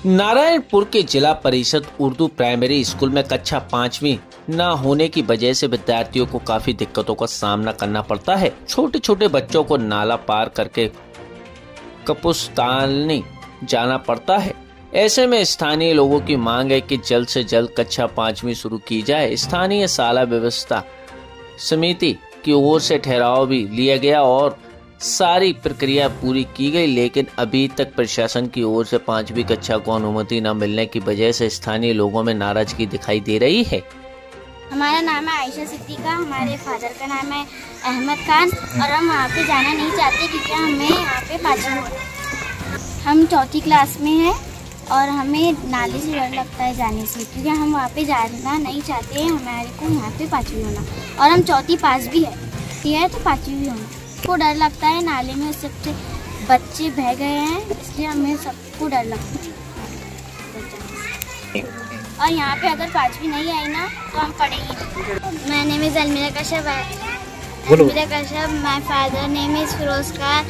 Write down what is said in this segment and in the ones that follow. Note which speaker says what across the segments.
Speaker 1: नारायणपुर के जिला परिषद उर्दू प्राइमरी स्कूल में कक्षा 5वीं न होने की वजह से विद्यार्थियों को काफी दिक्कतों का सामना करना पड़ता है। छोटे छोटे बच्चों को नाला पार करके कपुस्तानी जाना पड़ता है। ऐसे में स्थानीय लोगों की मांग है कि जल्द से जल्द कक्षा 5वीं शुरू की जाए। स्थानीय शाला व्यवस्था समिति की ओर से ठहराव भी लिया गया और सारी प्रक्रिया पूरी की गई, लेकिन अभी तक प्रशासन की ओर से 5वीं कक्षा को अनुमति न मिलने की वजह से स्थानीय लोगों में नाराजगी दिखाई दे रही है।
Speaker 2: हमारा नाम है आयशा सिद्दीका, हमारे फादर का नाम है अहमद खान और हम वहाँ पे जाना नहीं चाहते क्योंकि हमें यहाँ पे 5वीं हम 4th क्लास में हैं और हमें नाले से डर लगता है जाने से, क्योंकि हम वहाँ पे जाना नहीं चाहते हैं। हमारे को यहाँ पे 5वीं होना और हम 4th पास भी है तो 5वीं भी होना। को डर लगता है नाले में, सबसे बच्चे बह गए हैं, इसलिए हमें सबको डर लगता है। और यहाँ पे अगर 5वीं नहीं आई ना तो हम पढ़ेंगे। My name is Almira Kashyap my father name is Firoz Khan.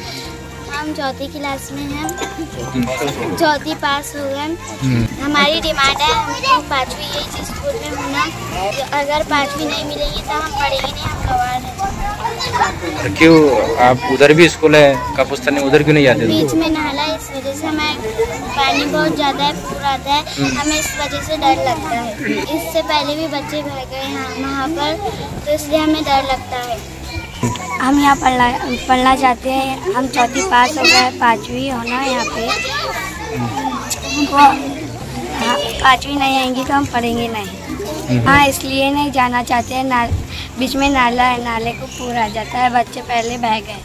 Speaker 2: हम 4th क्लास में हैं, 4th पास हो गए। हमारी डिमांड है हमको 5वीं यही स्कूल में होना। अगर 5वीं नहीं मिलेगी तो हम पढ़ेंगे नहीं, हम गवार हैं।
Speaker 3: क्यों आप उधर भी स्कूल है कपुस्तानी, उधर क्यों नहीं जाते?
Speaker 2: बीच में नाला है, इस वजह से हमें पानी बहुत ज़्यादा है, पूरा आता है, हमें इस वजह से डर लगता है। इससे पहले भी बच्चे बह गए हैं वहाँ पर, तो इसलिए हमें डर लगता है। हम यहाँ पढ़ना चाहते हैं। हम 4th पास हो गए, 5वीं होना यहाँ पे। हमको 5वीं नहीं आएंगी तो हम पढ़ेंगे नहीं। हाँ, इसलिए नहीं जाना चाहते हैं। बीच में नाला है, नाले को पूरा आ जाता है, बच्चे पहले बह गए।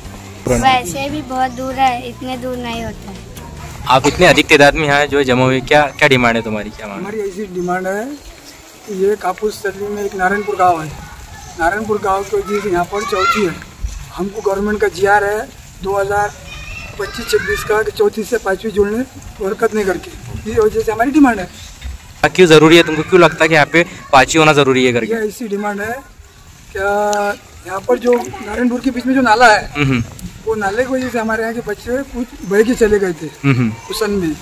Speaker 2: वैसे भी बहुत दूर है, इतने दूर नहीं होता है।
Speaker 3: आप इतने अधिक तादाद में यहाँ जो जमा हुए, क्या डिमांड है तुम्हारी? क्या मांग?
Speaker 4: हमारी ऐसी डिमांड है कि ये कापुसतली में एक नारायणपुर गांव है, नारायणपुर गांव को जिस यहाँ पर 4th है, हमको गवर्नमेंट का GR है 2025-26 का 4th से 5वीं जोड़ने को हरकत नहीं करके, ये वजह से हमारी डिमांड है।
Speaker 3: क्यों जरूरी है, तुमको क्यों लगता है कि यहाँ पे 5वीं होना जरूरी है करके?
Speaker 4: ये ऐसी डिमांड है क्या, यहाँ पर जो नारायणपुर के बीच में जो नाला है वो नाले की वजह से हमारे यहाँ के बच्चे कुछ बह के चले गए थे उस सन में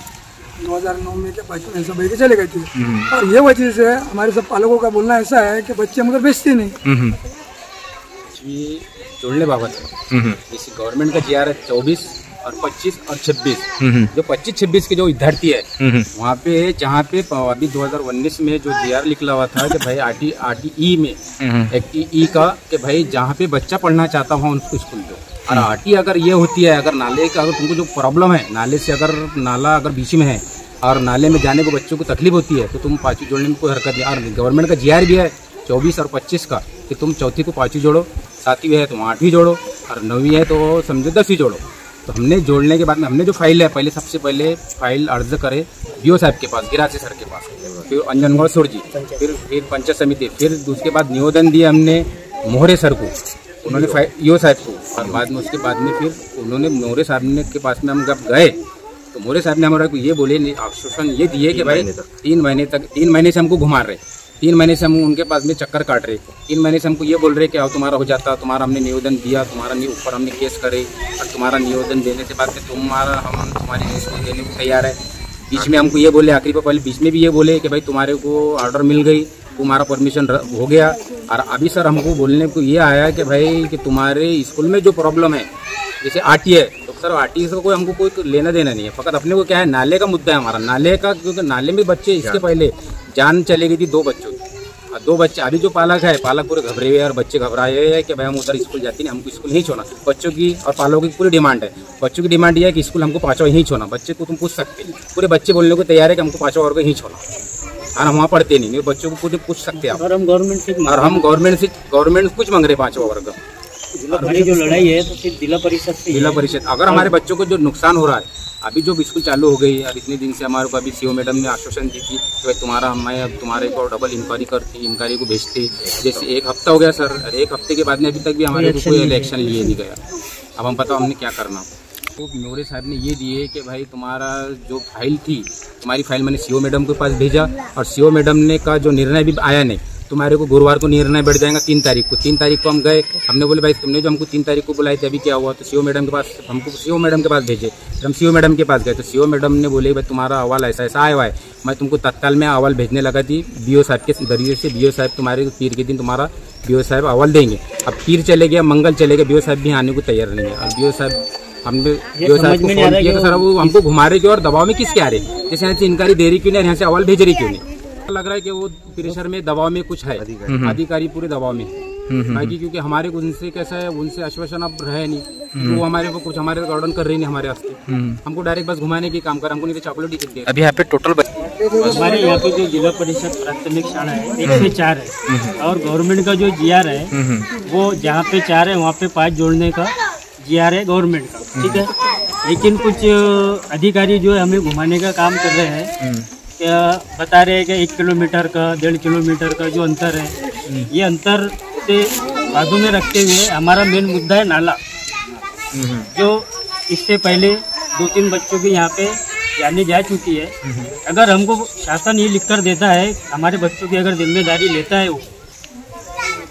Speaker 4: 2009 में क्या 5वीं ऐसा बह के चले गए थे। और ये वजह से हमारे सब पालकों का बोलना ऐसा है कि बच्चे मगर बेचते नहीं।
Speaker 5: जोड़ने बाबत इस गवर्नमेंट का GR है 24 और 25 और 26। जो 25-26 के जो विद्यार्थी है वहाँ पे, जहाँ पे अभी 2019 में जो GR निकला हुआ था कि भाई RTE में E का कि भाई जहाँ पे बच्चा पढ़ना चाहता हुआ उनको स्कूल दो। और RT अगर ये होती है, अगर नाले का अगर तुमको जो प्रॉब्लम है, नाले से अगर नाला अगर बीच में है और नाले में जाने को बच्चों को तकलीफ होती है तो तुम 5वीं जोड़ने में कोई हरकत नहीं। और गवर्नमेंट का GR भी है 24 और 25 का कि तुम 4th को 5वीं जोड़ो, 7वीं है तो 8वीं जोड़ो और 9वीं है तो समझो 10वीं जोड़ो। तो हमने जोड़ने के बाद में हमने जो फाइल है, सबसे पहले फाइल अर्ज करे BO साहब के पास, गिरासी सर के पास, फिर अंजनगौर सुर जी, फिर पंचायत समिति, फिर उसके बाद निवेदन दिया हमने मोहरे सर को, उन्होंने EO साहब को, और बाद में उसके बाद में फिर उन्होंने मोहरे साहब के पास में हम जब गए तो मोहरे साहब ने हमारा को ये बोले, आश्वासन ये दिए कि भाई 3 महीने से हमको घुमा रहे, 3 महीने से हम उनके पास में चक्कर काट रहे, 3 महीने से हमको ये बोल रहे कि अब तुम्हारा हो जाता, तुम्हारा हमने निवेदन दिया, तुम्हारा ऊपर हमने केस करे और तुम्हारा निवेदन देने के बाद में हम तुम्हारी न्यूज़ को देने को तैयार है। बीच में हमको ये बोले, आखिरी पर पहले बीच में भी ये बोले कि भाई तुम्हारे को ऑर्डर मिल गई, तुम्हारा परमिशन हो गया। और अभी सर हमको बोलने को ये आया कि भाई कि तुम्हारे स्कूल में जो प्रॉब्लम है जैसे RT है, तो सर RT से कोई हमको कोई लेना देना नहीं है, फकत अपने को क्या है, नाले का मुद्दा है हमारा, नाले का, क्योंकि नाले में बच्चे इसके पहले जान चली गई थी 2 बच्चों की, 2 बच्चे। अभी जो पालक है, पालक पूरे घबरे हुए और बच्चे घबराए हुए हैं कि भाई हम उधर स्कूल जाते नहीं, हमको स्कूल नहीं छोड़ना। बच्चों की और पालकों की पूरी डिमांड है, बच्चों की डिमांड ये है कि स्कूल हमको 5वां यहीं छोड़ना। बच्चे को तुम पूछ सकते, पूरे बच्चे बोलने को तैयार है कि हमको 5वां वर्ग यहीं छोड़ना, और हम वहाँ पढ़ते नहीं, बच्चों को पूरे पूछ सकते हैं। और हम गवर्नमेंट कुछ मांग रहे 5वां वर्ग।
Speaker 6: जो लड़ाई है तो फिर जिला परिषद
Speaker 5: अगर हमारे बच्चों को जो नुकसान हो रहा है, अभी जो स्कूल चालू हो गई और इतने दिन से हमारे को अभी CO मैडम ने आश्वासन दी थी कि भाई तुम्हारे को डबल इंक्वायरी को भेजते, जैसे 1 हफ्ता हो गया सर, 1 हफ्ते के बाद में अभी तक भी हमारे को कोई इलेक्शन लिए नहीं गया। अब हम बताओ हमने क्या करना। तो मोरे साहब ने ये दिए कि भाई तुम्हारा जो फाइल थी, तुम्हारी फाइल मैंने CO मैडम के पास भेजा और CO मैडम ने का जो निर्णय भी आया नहीं, तुम्हारे को गुरुवार को निर्णय बैठ जाएगा 3 तारीख को। 3 तारीख को हम गए, हमने बोले भाई तुमने जो हमको 3 तारीख को बुलाई थी अभी क्या हुआ? तो सीओ मैडम के पास, हमको सीओ मैडम के पास भेजे। हम सीओ मैडम के पास गए तो सीओ मैडम ने बोले भाई तुम्हारा अहवाल ऐसा ऐसा आया हुआ है। मैं तुमको तत्काल में अहवाल भेजने लगा थी बीओ साहब के जरिए से। बीओ साहब तुम्हारे पीर के दिन तुम्हारा बीओ साहब अहवाल देंगे। अब पीर चले गया, मंगल चले गए, बीओ साहब भी आने को तैयार नहीं है। और बीओ साहब, हमने बीओ साहब को फोन किया तो सर वो हमको घुमा रहे क्यों और दबाव में किसके आ रहे? जैसे यहाँ से इंक्वायरी दे रही क्यों नहीं, यहाँ से अहवाल भेज रही क्यों नहीं? लग रहा है कि वो प्रेशर में दबाव में कुछ है, अधिकारी पूरे दबाव में। बाकी क्योंकि हमारे उनसे कैसा है, उनसे आश्वासन अब रहे नहीं, तो वो हमारे को कुछ हमारे गार्डन कर रही नहीं हमारे वास्ते। हमको डायरेक्ट बस घुमाने की काम कर, हमको नहीं तो चॉकलेट ही दे।
Speaker 3: अभी यहाँ पे टोटल
Speaker 6: हमारे यहाँ पे जो जिला परिषद प्राथमिक शाला है 1 से 4 है, और गवर्नमेंट का जो GR है वो जहाँ पे 4 है वहाँ पे 5 जोड़ने का GR है गवर्नमेंट का, ठीक है। लेकिन कुछ अधिकारी जो है हमें घुमाने का काम कर रहे हैं, क्या बता रहे हैं कि 1 किलोमीटर का 1.5 किलोमीटर का जो अंतर है, ये अंतर से बाजू में रखते हुए हमारा मेन मुद्दा है नाला। जो इससे पहले 2-3 बच्चों की यहाँ पे जाने जा चुकी है। अगर हमको शासन ये लिख कर देता है, हमारे बच्चों की अगर जिम्मेदारी लेता है वो,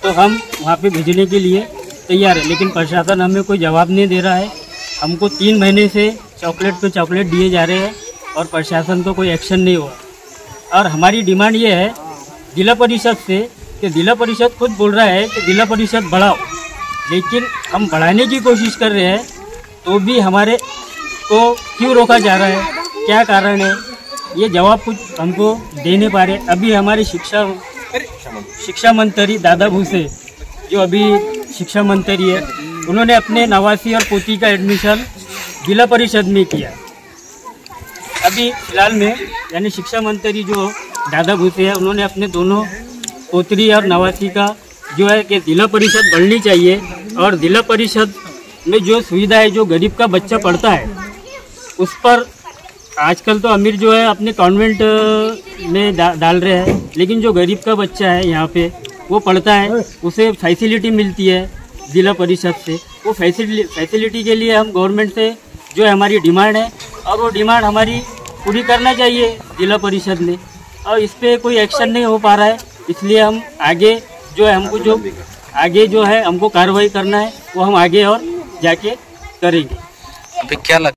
Speaker 6: तो हम वहाँ पे भेजने के लिए तैयार है। लेकिन प्रशासन हमें कोई जवाब नहीं दे रहा है। हमको 3 महीने से चॉकलेट पे चॉकलेट दिए जा रहे हैं और प्रशासन को कोई एक्शन नहीं हुआ। और हमारी डिमांड ये है जिला परिषद से कि जिला परिषद खुद बोल रहा है कि जिला परिषद बढ़ाओ, लेकिन हम बढ़ाने की कोशिश कर रहे हैं तो भी हमारे को क्यों रोका जा रहा है, क्या कारण है, ये जवाब कुछ हमको दे नहीं पा रहे। अभी हमारे शिक्षा मंत्री दादा भूसे जो अभी शिक्षा मंत्री है, उन्होंने अपने नवासी और पोती का एडमिशन जिला परिषद में किया। अभी फिलहाल में यानी शिक्षा मंत्री जो दादा भूसे है, उन्होंने अपने दोनों पोत्री और नवासी का जो है कि जिला परिषद बढ़नी चाहिए, और जिला परिषद में जो सुविधा है, जो गरीब का बच्चा पढ़ता है उस पर आजकल तो अमीर जो है अपने कॉन्वेंट में डाल रहे हैं, लेकिन जो गरीब का बच्चा है यहाँ पे वो पढ़ता है, उसे फैसिलिटी मिलती है जिला परिषद से। वो फैसिलिटी के लिए हम गवर्नमेंट से जो है हमारी डिमांड है, और वो डिमांड हमारी पूरी करना चाहिए जिला परिषद ने, और इस पर कोई एक्शन नहीं हो पा रहा है। इसलिए हम आगे जो है हमको जो आगे जो है हमको कार्रवाई करना है वो हम आगे और जाके करेंगे।
Speaker 3: अभी क्या